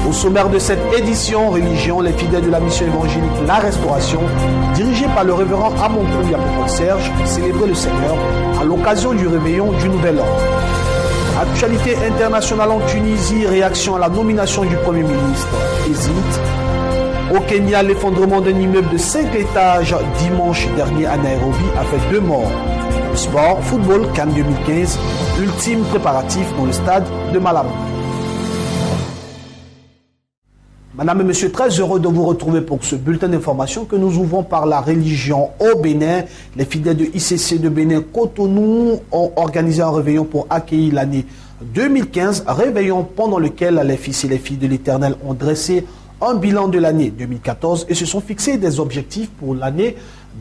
Au sommaire de cette édition Religion, les fidèles de la mission évangélique La Restauration, dirigée par le révérend Amonkou Yapopol Serge, célébrer le Seigneur à l'occasion du réveillon du Nouvel An. Actualité internationale en Tunisie, réaction à la nomination du Premier ministre, hésite. Au Kenya, l'effondrement d'un immeuble de 5 étages dimanche dernier à Nairobi a fait 2 morts. Sport, football, CAN 2015, ultime préparatif dans le stade de Malabo. Madame et monsieur, très heureux de vous retrouver pour ce bulletin d'information que nous ouvrons par la religion au Bénin. Les fidèles de ICC de Bénin Cotonou ont organisé un réveillon pour accueillir l'année 2015, réveillon pendant lequel les fils et les filles de l'Éternel ont dressé un bilan de l'année 2014 et se sont fixés des objectifs pour l'année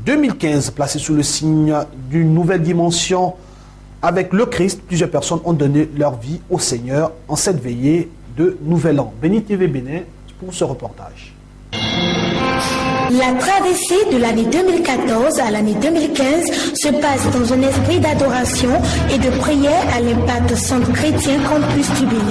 2015. Placés sous le signe d'une nouvelle dimension avec le Christ, plusieurs personnes ont donné leur vie au Seigneur en cette veillée de Nouvel An. Béni TV Bénin pour ce reportage. La traversée de l'année 2014 à l'année 2015 se passe dans un esprit d'adoration et de prière à l'impact centre chrétien Campus du Bénin.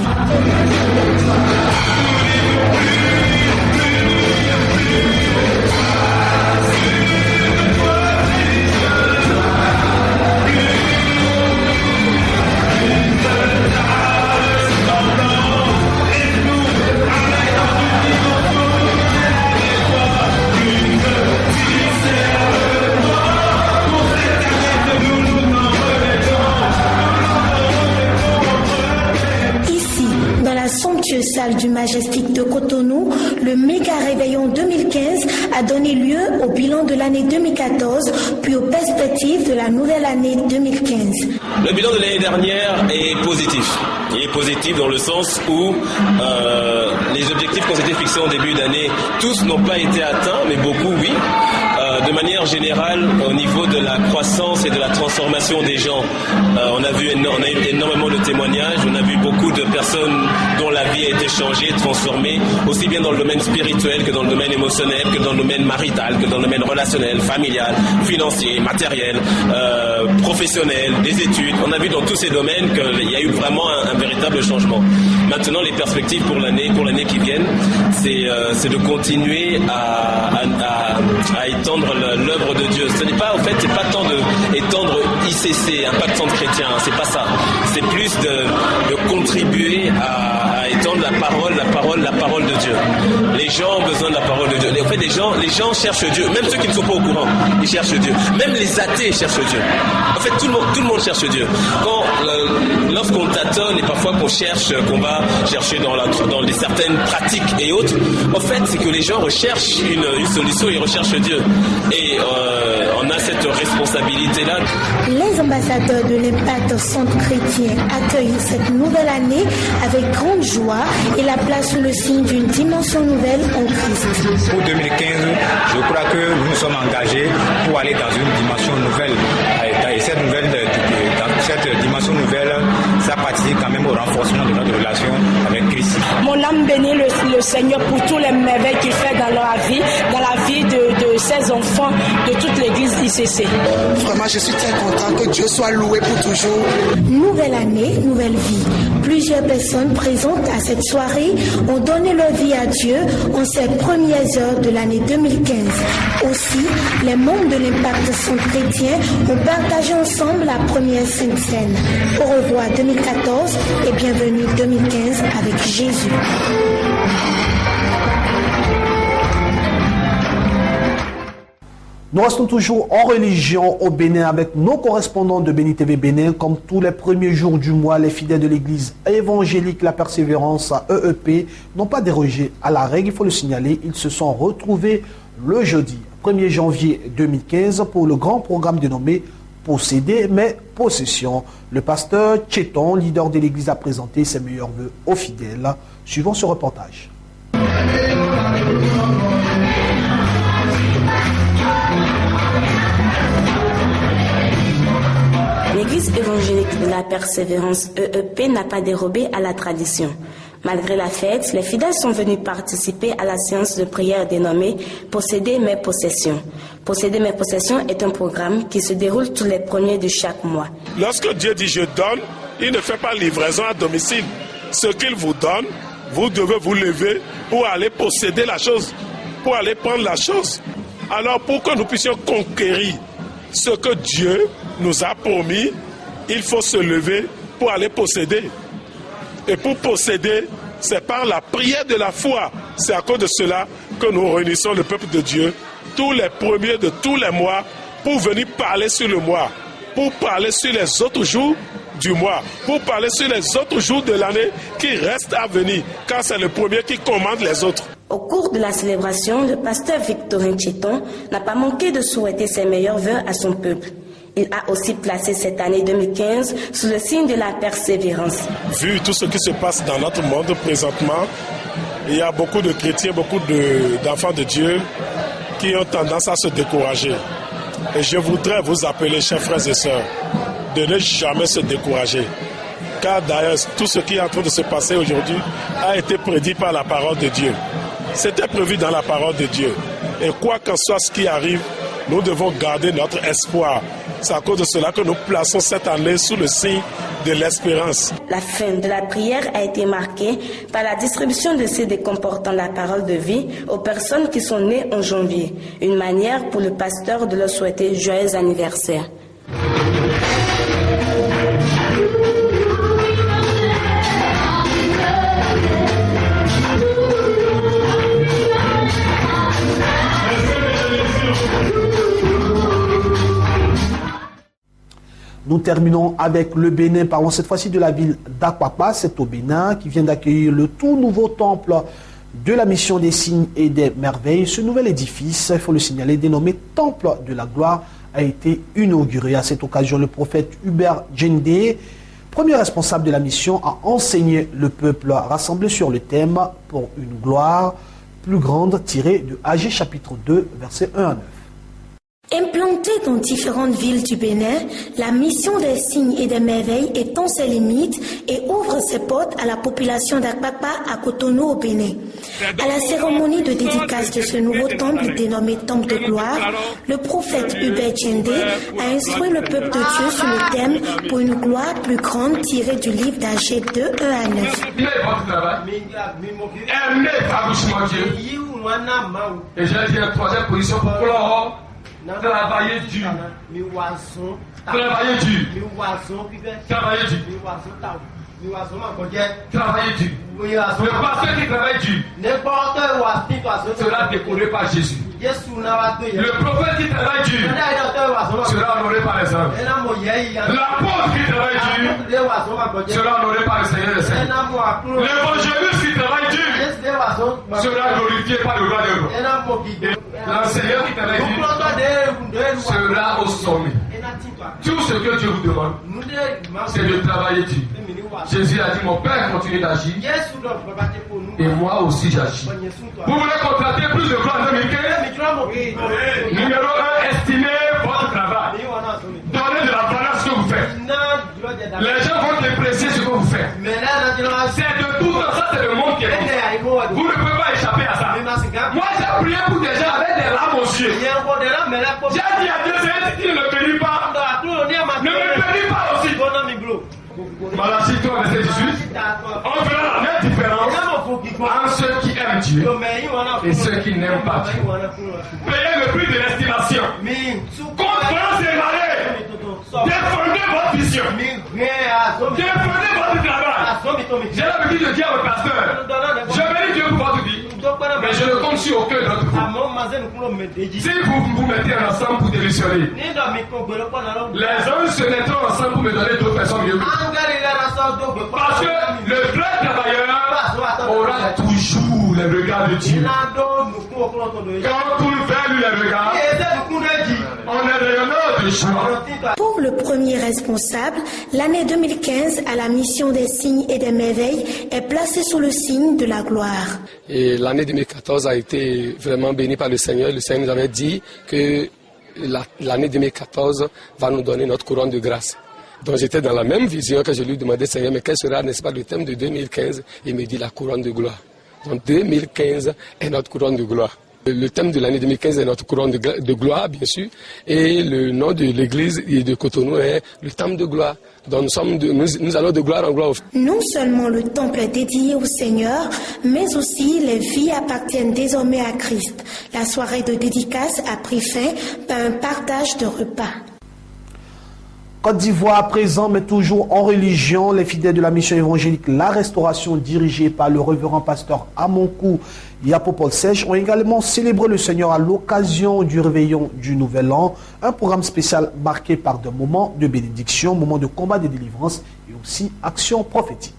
Salle du Majestic de Cotonou, le méga réveillon 2015 a donné lieu au bilan de l'année 2014 puis aux perspectives de la nouvelle année 2015. Le bilan de l'année dernière est positif. Il est positif dans le sens où les objectifs qu'on s'était fixés en début d'année, tous n'ont pas été atteints, mais beaucoup oui. De manière générale, au niveau de la croissance et de la transformation des gens, on a eu énormément de témoignages, on a vu beaucoup de personnes dont la vie a été changée, transformée, aussi bien dans le domaine spirituel que dans le domaine émotionnel, que dans le domaine marital, que dans le domaine relationnel, familial, financier, matériel, professionnel, des études. On a vu dans tous ces domaines qu'il y a eu vraiment un véritable changement. Maintenant, les perspectives pour l'année qui vient, c'est de continuer à étendre l'œuvre de Dieu. Ce n'est pas, en fait, c'est pas tant d'étendre ICC, Impact Centre Chrétien, c'est pas ça. C'est plus de contribuer à étendre la parole de Dieu. Les gens ont besoin de la parole de Dieu. En fait, les gens cherchent Dieu. Même ceux qui ne sont pas au courant, ils cherchent Dieu. Même les athées cherchent Dieu. En fait, tout le monde cherche Dieu. Lorsqu'on tâtonne et parfois qu'on va chercher dans certaines pratiques et autres, en fait, c'est que les gens recherchent une solution, ils recherchent Dieu. Et on a cette responsabilité-là. Les ambassadeurs de l'Impact Centre Chrétien accueillent cette nouvelle année avec grande joie et la place sous le signe d'une dimension nouvelle en Christ. Pour 2015, je crois que nous nous sommes engagés pour aller dans une dimension nouvelle. Et cette dimension nouvelle, ça participe quand même au renforcement de notre relation avec Christ. Mon âme bénit le Seigneur pour tous les merveilles qu'il fait dans leur vie, dans la vie de ses enfants, de toute l'église ICC. Vraiment, je suis très content que Dieu soit loué pour toujours. Nouvelle année, nouvelle vie. Plusieurs personnes présentes à cette soirée ont donné leur vie à Dieu en ces premières heures de l'année 2015. Aussi, les membres de l'Impact Centre Chrétien ont partagé ensemble la première Sainte Seine. Au revoir 2014 et bienvenue 2015 avec Jésus. Nous restons toujours en religion au Bénin avec nos correspondants de Béni TV Bénin. Comme tous les premiers jours du mois, les fidèles de l'église évangélique La Persévérance à EEP n'ont pas dérogé à la règle, il faut le signaler. Ils se sont retrouvés le jeudi 1er janvier 2015 pour le grand programme dénommé Posséder mes possessions. Le pasteur Tcheton, leader de l'église, a présenté ses meilleurs vœux aux fidèles. Suivons ce reportage. L'église évangélique de la Persévérance EEP n'a pas dérobé à la tradition. Malgré la fête, les fidèles sont venus participer à la séance de prière dénommée « Posséder mes possessions ». « Posséder mes possessions » est un programme qui se déroule tous les premiers de chaque mois. Lorsque Dieu dit « je donne », il ne fait pas livraison à domicile. Ce qu'il vous donne, vous devez vous lever pour aller posséder la chose, pour aller prendre la chose. Alors pour que nous puissions conquérir ce que Dieu nous a promis, il faut se lever pour aller posséder. Et pour posséder, c'est par la prière de la foi. C'est à cause de cela que nous réunissons le peuple de Dieu tous les premiers de tous les mois pour venir parler sur le mois, pour parler sur les autres jours du mois, pour parler sur les autres jours de l'année qui restent à venir, car c'est le premier qui commande les autres. Au cours de la célébration, le pasteur Victorin Chiton n'a pas manqué de souhaiter ses meilleurs vœux à son peuple. Il a aussi placé cette année 2015 sous le signe de la persévérance. Vu tout ce qui se passe dans notre monde présentement, il y a beaucoup de chrétiens, beaucoup d'enfants de Dieu qui ont tendance à se décourager. Et je voudrais vous appeler, chers frères et sœurs, de ne jamais se décourager. Car d'ailleurs, tout ce qui est en train de se passer aujourd'hui a été prédit par la parole de Dieu. C'était prévu dans la parole de Dieu. Et quoi qu'en soit ce qui arrive, nous devons garder notre espoir. C'est à cause de cela que nous plaçons cette année sous le signe de l'espérance. La fin de la prière a été marquée par la distribution de CD comportant la parole de vie aux personnes qui sont nées en janvier. Une manière pour le pasteur de leur souhaiter joyeux anniversaire. Nous terminons avec le Bénin. Parlons cette fois-ci de la ville d'Akwapa. C'est au Bénin qui vient d'accueillir le tout nouveau temple de la mission des signes et des merveilles. Ce nouvel édifice, il faut le signaler, dénommé Temple de la gloire, a été inauguré. À cette occasion, le prophète Hubert Djendé, premier responsable de la mission, a enseigné le peuple rassemblé sur le thème « Pour une gloire plus grande » tiré de Agé chapitre 2, versets 1 à 9. Implantée dans différentes villes du Bénin, la mission des signes et des merveilles étend ses limites et ouvre ses portes à la population d'Akwapa à Cotonou au Bénin. À la cérémonie de dédicace de ce nouveau temple dénommé Temple de gloire, le prophète Hubert Djendé a instruit le peuple de Dieu sur le thème « Pour une gloire plus grande » tiré du livre d'Agé 2, 1 à 9. Et j'ai dit la troisième position pour clore. Travailler dur. Travailler dur. Travailler dur. Travailler dur. Le pasteur qui travaille dur sera décoré par Jésus. Le prophète qui travaille dur sera honoré par les hommes. L'apôtre qui travaille dur sera honoré par le Seigneur des Seigneurs. L'évangéliste qui travaille dur sera glorifié par le roi des rois. L'enseignant qui travaille dur sera au sommet. Tout ce que Dieu vous demande, c'est de travailler dur. Jésus a dit, mon Père continue d'agir. Et moi aussi j'agis. Vous voulez contracter plus de gloire en 2015? Numéro 1, estimez votre travail. Donnez de la valeur à ce que vous faites. Les gens vont déprécier ce que vous faites. C'est de tout ça, c'est le monde qui est comme ça. Vous ne pouvez pas échapper à ça. Moi j'ai prié pour des gens avec des larmes aux yeux. J'ai dit à Dieu, si tu ne me bénis pas, ne me bénis pas aussi. Malachie 3, verset 18. On verra la même différence entre ceux qui aiment Dieu et ceux qui n'aiment pas Dieu. Payez le prix de l'estimation. Conférence et marée. Défendez votre vision. Défendez votre travail. J'ai l'habitude de dire au pasteur, je bénis Dieu pour votre vie, mais je ne compte sur aucun d'entre vous. Si vous vous mettez ensemble pour démissionner, les hommes se mettront ensemble pour me donner d'autres personnes mieux. Parce que le vrai travailleur aura toujours les regards de Dieu. Quand tout vers lui les regards, on est rayonnant de joie. Pour le premier responsable, l'année 2015 à la mission des signes et des merveilles est placée sous le signe de la gloire. Et l'année 2014 a été vraiment bénie par le Seigneur. Le Seigneur nous avait dit que l'année 2014 va nous donner notre couronne de grâce. Donc j'étais dans la même vision que je lui demandais, Seigneur, mais quel sera, n'est-ce pas, le thème de 2015? Il me dit la couronne de gloire. Donc 2015 est notre couronne de gloire. Le thème de l'année 2015 est notre couronne de gloire, bien sûr, et le nom de l'église de Cotonou est le temple de gloire. Donc nous allons de gloire en gloire. Non seulement le temple est dédié au Seigneur, mais aussi les vies appartiennent désormais à Christ. La soirée de dédicace a pris fin par un partage de repas. Côte d'Ivoire présent, mais toujours en religion, les fidèles de la mission évangélique La Restauration, dirigée par le révérend pasteur Amonkou Yapopol Sej, ont également célébré le Seigneur à l'occasion du réveillon du Nouvel An, un programme spécial marqué par des moments de bénédiction, moments de combat de délivrance et aussi actions prophétiques.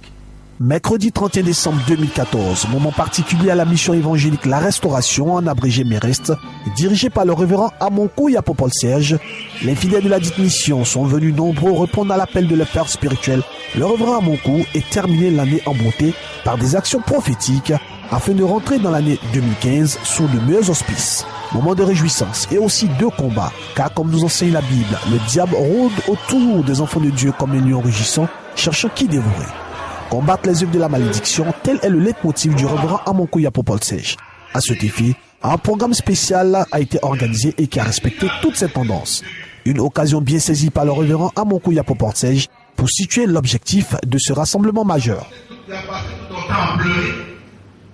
Mercredi 31 décembre 2014, moment particulier à la mission évangélique La Restauration, en abrégé Mérest, dirigé par le révérend Amonkou Yapopol Serge. Les fidèles de la dite mission sont venus nombreux répondre à l'appel de leur père spirituel, le révérend Amonkou, et terminer l'année en beauté par des actions prophétiques afin de rentrer dans l'année 2015 sous de meilleurs auspices. Moment de réjouissance et aussi de combat, car comme nous enseigne la Bible, le diable rôde autour des enfants de Dieu comme un lion rugissant, cherchant qui dévorer. Combattre les œuvres de la malédiction, tel est le leitmotiv du révérend Amonkou Yapopol Sej. À cet effet, un programme spécial a été organisé et qui a respecté toutes ces tendances. Une occasion bien saisie par le révérend Amonkou Yapopol Sej pour situer l'objectif de ce rassemblement majeur.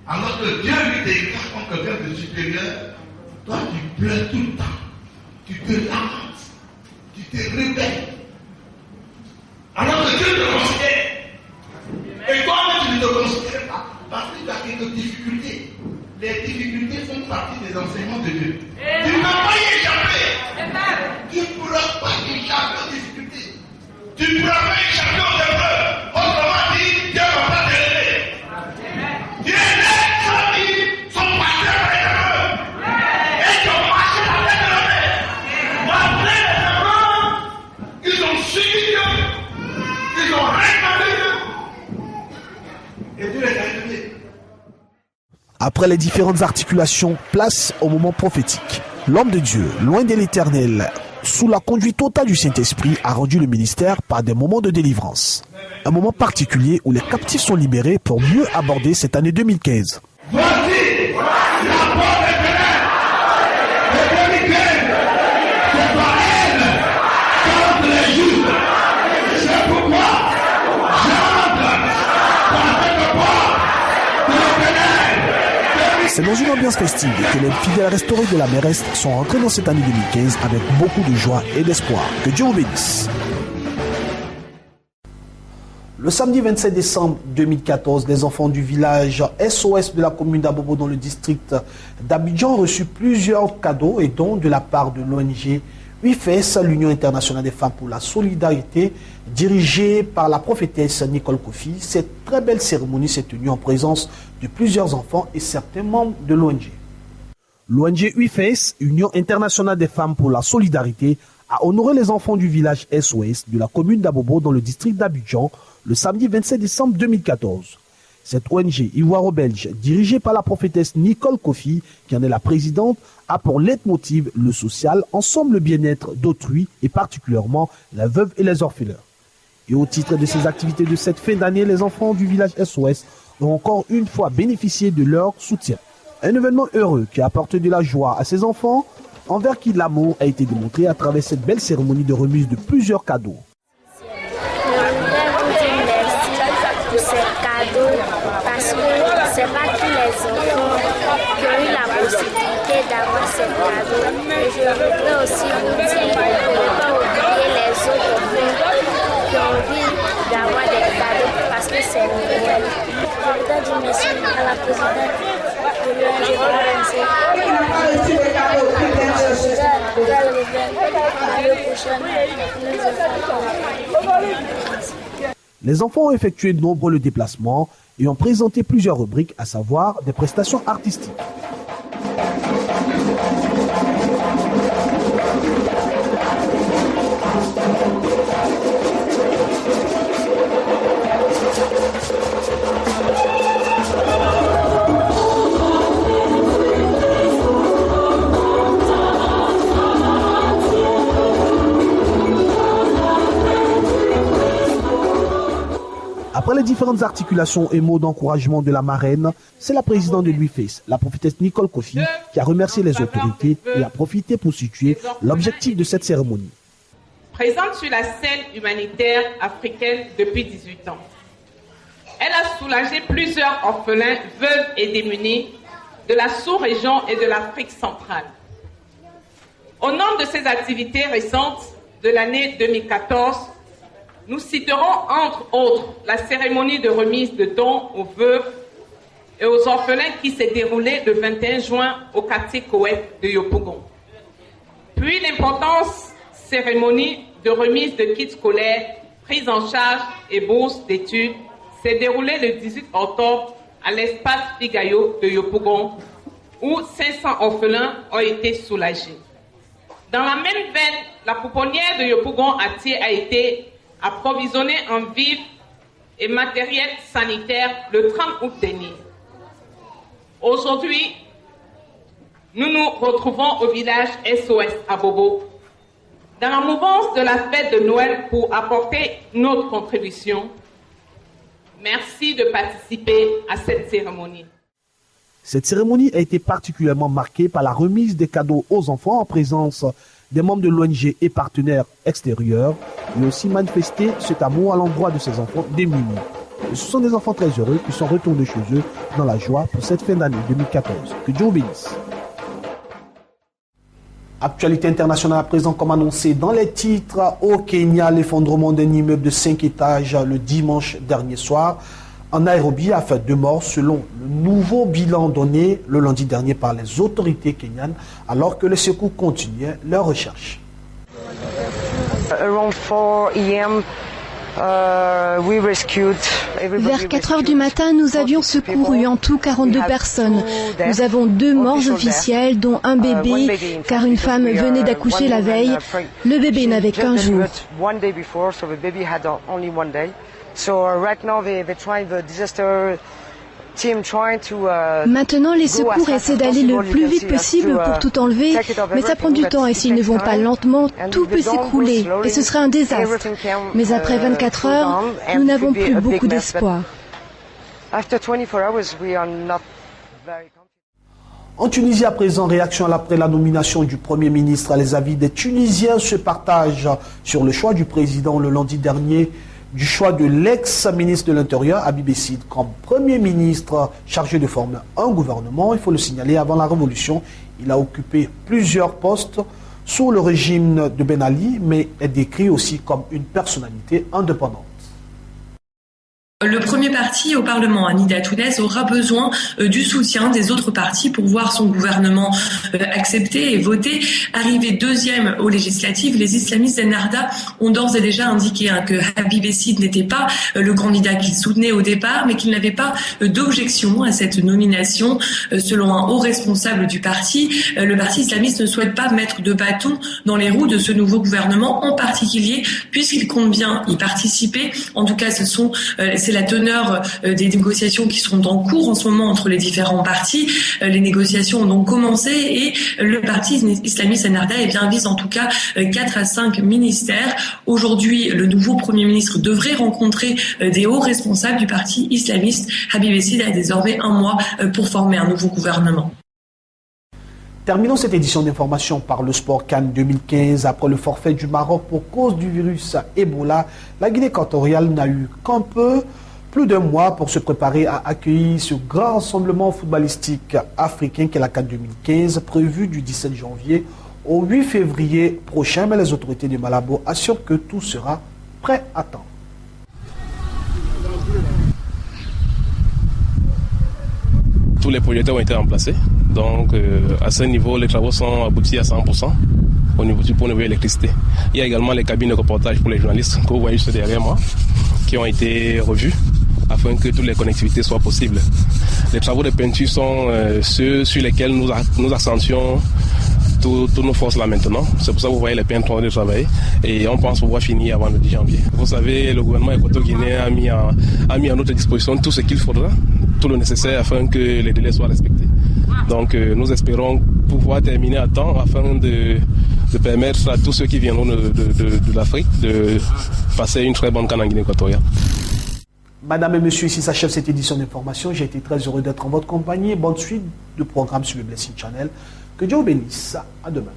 Alors que Dieu lui déclare comme quelqu'un de supérieur, toi tu pleures tout le temps, tu te lamentes, tu te rebelles. Alors que Dieu te considère. Et toi tu ne te considères pas, parce que tu as quelques difficultés. Les difficultés font partie des enseignements de Dieu. Tu ne peux pas y échapper. Tu ne pourras pas échapper aux difficultés. Tu ne pourras pas échapper aux épreuves. Autrement dit, Dieu ne va pas te aider. Dieu est là. Après les différentes articulations, place au moment prophétique. L'homme de Dieu, loin de l'Éternel, sous la conduite totale du Saint-Esprit, a rendu le ministère par des moments de délivrance. Un moment particulier où les captifs sont libérés pour mieux aborder cette année 2015. Voici la porte des ténèbres. Le 2015, c'est par elle contre les justes. C'est pourquoi j'entre par cette porte de la ténèbres. C'est dans une ambiance festive que les fidèles restaurés de la Mérest sont rentrés dans cette année 2015 avec beaucoup de joie et d'espoir. Que Dieu vous bénisse. Le samedi 27 décembre 2014, les enfants du village SOS de la commune d'Abobo dans le district d'Abidjan ont reçu plusieurs cadeaux et dons de la part de l'ONG UIFES, l'Union internationale des femmes pour la solidarité, dirigée par la prophétesse Nicole Kofi. Cette très belle cérémonie s'est tenue en présence de plusieurs enfants et certains membres de l'ONG. L'ONG UIFES, Union internationale des femmes pour la solidarité, a honoré les enfants du village SOS de la commune d'Abobo dans le district d'Abidjan le samedi 27 décembre 2014. Cette ONG ivoiro-belge, dirigée par la prophétesse Nicole Kofi, qui en est la présidente, a pour leitmotiv le social, ensemble le bien-être d'autrui et particulièrement les veuves et les orphelins. Et au titre de ces activités de cette fin d'année, les enfants du village SOS ont encore une fois bénéficié de leur soutien. Un événement heureux qui apporte de la joie à ces enfants, envers qui l'amour a été démontré à travers cette belle cérémonie de remise de plusieurs cadeaux. Parce que c'est pas tous les enfants qui ont eu la possibilité d'avoir ces cadeaux. Et je voudrais aussi vous dire de ne pas oublier les autres enfants qui ont envie d'avoir des cadeaux parce que c'est Noël. Je voudrais dire merci à la présidente de l'ONG de Les enfants ont effectué de nombreux déplacements et ont présenté plusieurs rubriques, à savoir des prestations artistiques. Après les différentes articulations et mots d'encouragement de la marraine, c'est la présidente de l'UIFES, la prophétesse Nicole Kofi, qui a remercié les autorités et a profité pour situer l'objectif de cette cérémonie. Présente sur la scène humanitaire africaine depuis 18 ans, elle a soulagé plusieurs orphelins, veuves et démunis de la sous-région et de l'Afrique centrale. Au nom de ces activités récentes de l'année 2014, nous citerons entre autres la cérémonie de remise de dons aux veuves et aux orphelins qui s'est déroulée le 21 juin au quartier Koweït de Yopougon. Puis l'importante cérémonie de remise de kits scolaires, prise en charge et bourse d'études s'est déroulée le 18 octobre à l'espace Figayo de Yopougon, où 500 orphelins ont été soulagés. Dans la même veine, la pouponnière de Yopougon a été approvisionnée en vivres et matériel sanitaire le 30 août dernier. Aujourd'hui, nous nous retrouvons au village SOS à Bobo, dans la mouvance de la fête de Noël pour apporter notre contribution. Merci de participer à cette cérémonie. Cette cérémonie a été particulièrement marquée par la remise des cadeaux aux enfants en présence des membres de l'ONG et partenaires extérieurs, mais aussi manifester cet amour à l'endroit de ces enfants démunis. Et ce sont des enfants très heureux qui sont retournés chez eux dans la joie pour cette fin d'année 2014. Que Dieu bénisse. Actualité internationale à présent, comme annoncé dans les titres, au Kenya, l'effondrement d'un immeuble de 5 étages le dimanche dernier soir en Nairobi a fait 2 morts selon le nouveau bilan donné le lundi dernier par les autorités kenyanes alors que les secours continuaient leurs recherches. Vers 4 heures du matin, nous avions secouru en tout 42 personnes. Nous avons 2 morts officiels, dont un bébé, car une femme venait d'accoucher la veille. Le bébé n'avait qu'un jour. Maintenant, les secours essaient d'aller le plus vite possible pour tout enlever, mais ça prend du temps et s'ils ne vont pas lentement, tout peut s'écrouler et ce sera un désastre. Mais après 24 heures, nous n'avons plus beaucoup d'espoir. En Tunisie, à présent, réaction après la nomination du Premier ministre. Les avis des Tunisiens se partagent sur le choix du président le lundi dernier, du choix de l'ex-ministre de l'Intérieur, Habib Essid, comme Premier ministre chargé de former un gouvernement. Il faut le signaler, avant la Révolution, il a occupé plusieurs postes sous le régime de Ben Ali, mais est décrit aussi comme une personnalité indépendante. Le premier parti au Parlement, Nida Tounes, aura besoin du soutien des autres partis pour voir son gouvernement accepté et voté. Arrivé deuxième aux législatives, les islamistes Ennahda ont d'ores et déjà indiqué que Habib Essid n'était pas le candidat qu'ils soutenaient au départ, mais qu'il n'avait pas d'objection à cette nomination. Selon un haut responsable du parti, le parti islamiste ne souhaite pas mettre de bâton dans les roues de ce nouveau gouvernement, en particulier puisqu'il compte bien y participer. En tout cas, c'est la teneur des négociations qui sont en cours en ce moment entre les différents partis. Les négociations ont donc commencé et le parti islamiste Ennahda vise en tout cas 4 à 5 ministères. Aujourd'hui, le nouveau Premier ministre devrait rencontrer des hauts responsables du parti islamiste. Habib Essid a désormais 1 mois pour former un nouveau gouvernement. Terminons cette édition d'information par le sport CAN 2015. Après le forfait du Maroc pour cause du virus Ebola, la Guinée équatoriale n'a eu qu'un peu plus d'1 mois pour se préparer à accueillir ce grand rassemblement footballistique africain qu'est la CAN 2015, prévu du 17 janvier au 8 février prochain. Mais les autorités de Malabo assurent que tout sera prêt à temps. Tous les projecteurs ont été remplacés. Donc, à ce niveau, les travaux sont aboutis à 100% au niveau du point de vue électricité. Il y a également les cabines de reportage pour les journalistes que vous voyez juste derrière moi, qui ont été revues afin que toutes les connectivités soient possibles. Les travaux de peinture sont ceux sur lesquels nous accentuons toutes nos forces là maintenant. C'est pour ça que vous voyez les peintres en train de travailler et on pense pouvoir finir avant le 10 janvier. Vous savez, le gouvernement équato-guinéen a mis à notre disposition tout ce qu'il faudra, tout le nécessaire afin que les délais soient respectés. Donc nous espérons pouvoir terminer à temps afin de permettre à tous ceux qui viendront de l'Afrique de passer une très bonne CAN en Guinée équatoriale. Madame et Monsieur, ici s'achève cette édition d'information. J'ai été très heureux d'être en votre compagnie. Bonne suite de programme sur le Blessing Channel. Que Dieu vous bénisse. À demain.